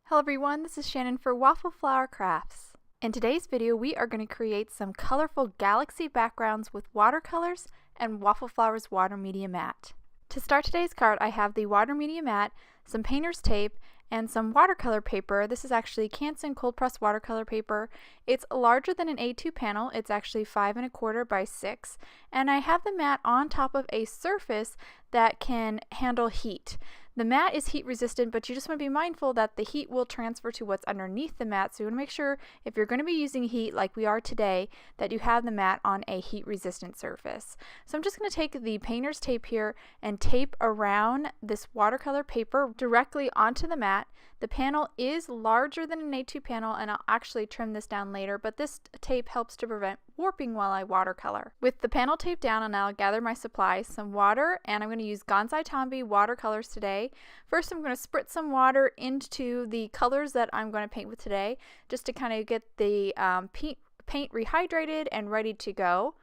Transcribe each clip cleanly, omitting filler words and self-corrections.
Hello everyone, this is Shannon for Waffle Flower Crafts. In today's video, we are going to create some colorful galaxy backgrounds with watercolors and Waffle Flowers water media mat. To start today's card, I have the water media mat, some painter's tape, and some watercolor paper. This is actually Canson cold press watercolor paper. It's larger than an A2 panel. It's actually 5 1/4 by 6, and I have the mat on top of a surface that can handle heat. The mat is heat resistant, but you just want to be mindful that the heat will transfer to what's underneath the mat, so you want to make sure if you're going to be using heat like we are today that you have the mat on a heat resistant surface. So I'm just going to take the painter's tape here and tape around this watercolor paper directly onto the mat. The panel is larger than an A2 panel, and I'll actually trim this down later, but this tape helps to prevent warping while I watercolor. With the panel taped down, and I'll gather my supplies, some water, and I'm going to use Gansai Tambi watercolors today. First, I'm going to spritz some water into the colors that I'm going to paint with today, just to kind of get the paint rehydrated and ready to go.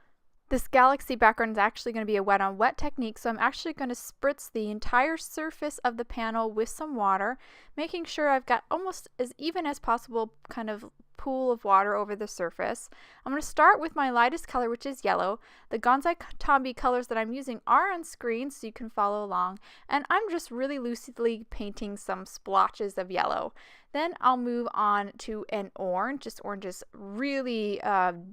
This galaxy background is actually going to be a wet on wet technique, so I'm actually going to spritz the entire surface of the panel with some water, making sure I've got almost as even as possible kind of pool of water over the surface. I'm going to start with my lightest color, which is yellow. The Gansai Tambi colors that I'm using are on screen so you can follow along, and I'm just really lucidly painting some splotches of yellow. Then I'll move on to an orange. This orange is really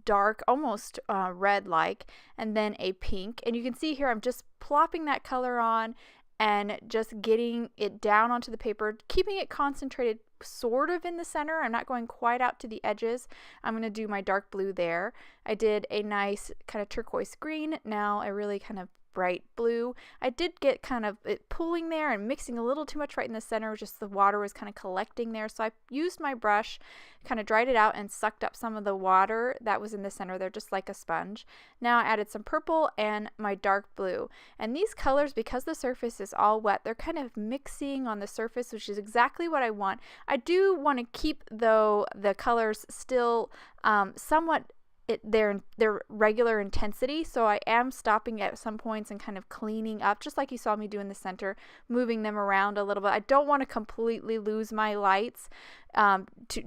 dark, almost red-like, and then a pink. And you can see here I'm just plopping that color on and just getting it down onto the paper, keeping it concentrated sort of in the center. I'm not going quite out to the edges. I'm going to do my dark blue there. I did a nice kind of turquoise green, now a really kind of bright blue. I did get kind of it pooling there and mixing a little too much right in the center, just the water was kind of collecting there. So I used my brush, kind of dried it out and sucked up some of the water that was in the center there just like a sponge. Now I added some purple and my dark blue. And these colors, because the surface is all wet, they're kind of mixing on the surface, which is exactly what I want. I do want to keep, though, the colors still somewhat their regular intensity, so I am stopping at some points and kind of cleaning up, just like you saw me do in the center, moving them around a little bit. I don't want to completely lose my lights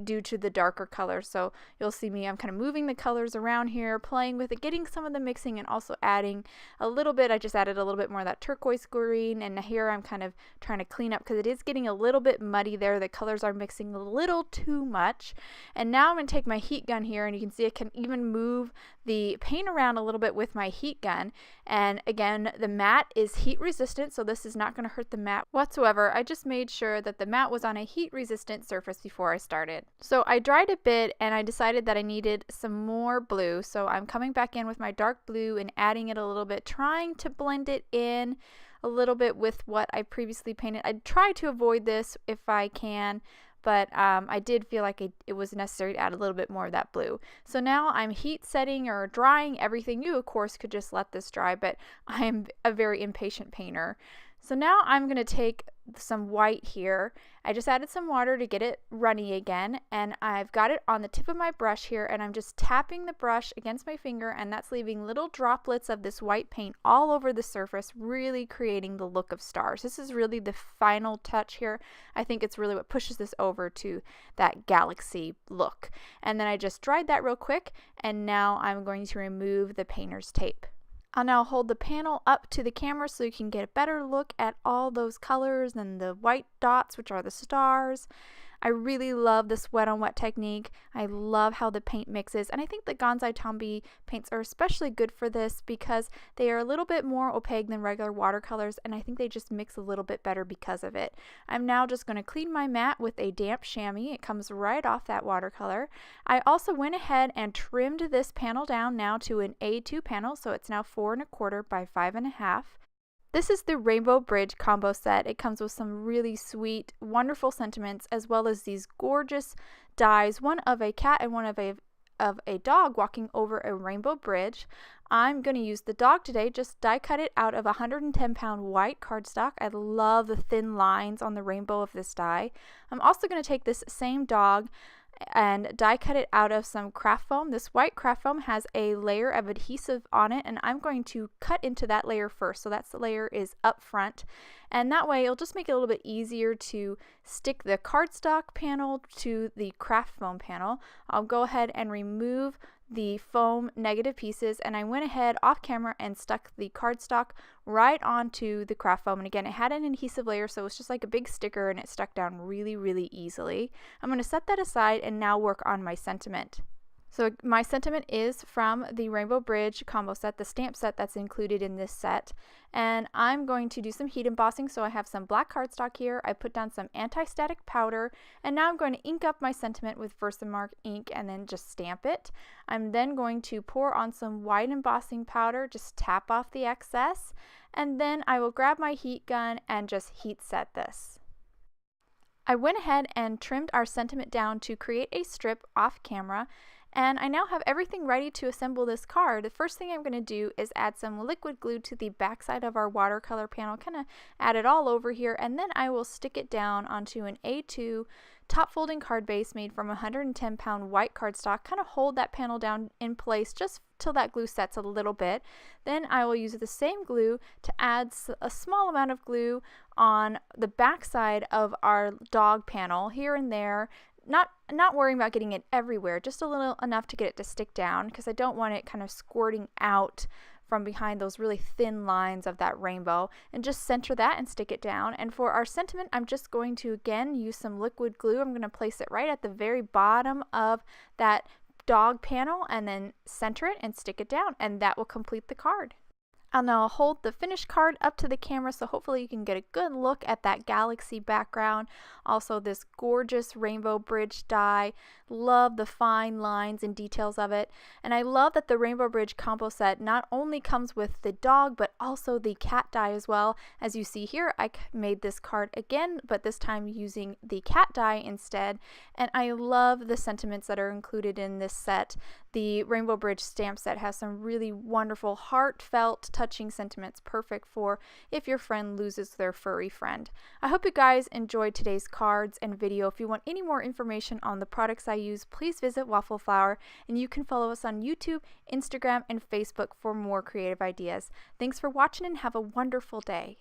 due to the darker colors, so you'll see me, I'm kind of moving the colors around here, playing with it, getting some of the mixing, and also adding a little bit. I just added a little bit more of that turquoise green, and here I'm kind of trying to clean up because it is getting a little bit muddy there. The colors are mixing a little too much. And now I'm going to take my heat gun here, and you can see I can even move the paint around a little bit with my heat gun. And again, the mat is heat resistant, so this is not going to hurt the mat whatsoever. I just made sure that the mat was on a heat resistant surface before I started. So I dried a bit and I decided that I needed some more blue, so I'm coming back in with my dark blue and adding it a little bit, trying to blend it in a little bit with what I previously painted. I try to avoid this if I can, but I did feel like it was necessary to add a little bit more of that blue. So now I'm heat setting or drying everything. You, of course, could just let this dry, but I'm a very impatient painter. So now I'm going to take some white here. I just added some water to get it runny again, and I've got it on the tip of my brush here, and I'm just tapping the brush against my finger, and that's leaving little droplets of this white paint all over the surface, really creating the look of stars. This is really the final touch here. I think it's really what pushes this over to that galaxy look. And then I just dried that real quick, and now I'm going to remove the painter's tape. I'll now hold the panel up to the camera so you can get a better look at all those colors and the white dots, which are the stars. I really love this wet on wet technique. I love how the paint mixes, and I think the Gansai Tambi paints are especially good for this because they are a little bit more opaque than regular watercolors, and I think they just mix a little bit better because of it. I'm now just going to clean my mat with a damp chamois. It comes right off that watercolor. I also went ahead and trimmed this panel down now to an A2 panel, so it's now 4 1/4 by 5 1/2. This is the Rainbow Bridge combo set. It comes with some really sweet, wonderful sentiments, as well as these gorgeous dies, one of a cat and one of a dog walking over a rainbow bridge. I'm going to use the dog today, just die cut it out of 110-pound white cardstock. I love the thin lines on the rainbow of this die. I'm also going to take this same dog and die cut it out of some craft foam. This white craft foam has a layer of adhesive on it, and I'm going to cut into that layer first. So that layer is up front, and that way it'll just make it a little bit easier to stick the cardstock panel to the craft foam panel. I'll go ahead and remove the foam negative pieces, and I went ahead off camera and stuck the cardstock right onto the craft foam. And again, it had an adhesive layer, so it was just like a big sticker, and it stuck down really easily. I'm going to set that aside and now work on my sentiment. So my sentiment is from the Rainbow Bridge combo set, the stamp set that's included in this set. And I'm going to do some heat embossing. So I have some black cardstock here. I put down some anti-static powder, and now I'm going to ink up my sentiment with Versamark ink and then just stamp it. I'm then going to pour on some white embossing powder, just tap off the excess, and then I will grab my heat gun and just heat set this. I went ahead and trimmed our sentiment down to create a strip off camera, and I now have everything ready to assemble this card. The first thing I'm going to do is add some liquid glue to the back side of our watercolor panel, kind of add it all over here, and then I will stick it down onto an A2 top folding card base made from 110-pound white cardstock, kind of hold that panel down in place just till that glue sets a little bit. Then I will use the same glue to add a small amount of glue on the back side of our dog panel here and there. Not worrying about getting it everywhere, just a little enough to get it to stick down, because I don't want it kind of squirting out from behind those really thin lines of that rainbow, and just center that and stick it down. And for our sentiment, I'm just going to again use some liquid glue. I'm going to place it right at the very bottom of that dog panel and then center it and stick it down, and that will complete the card. I'll now hold the finished card up to the camera so hopefully you can get a good look at that galaxy background. Also this gorgeous Rainbow Bridge die. Love the fine lines and details of it. And I love that the Rainbow Bridge combo set not only comes with the dog but also the cat die as well. As you see here, I made this card again, but this time using the cat die instead. And I love the sentiments that are included in this set. The Rainbow Bridge stamp set has some really wonderful, heartfelt, touching sentiments, perfect for if your friend loses their furry friend. I hope you guys enjoyed today's cards and video. If you want any more information on the products I use, please visit Waffle Flower, and you can follow us on YouTube, Instagram, and Facebook for more creative ideas. Thanks for watching and have a wonderful day.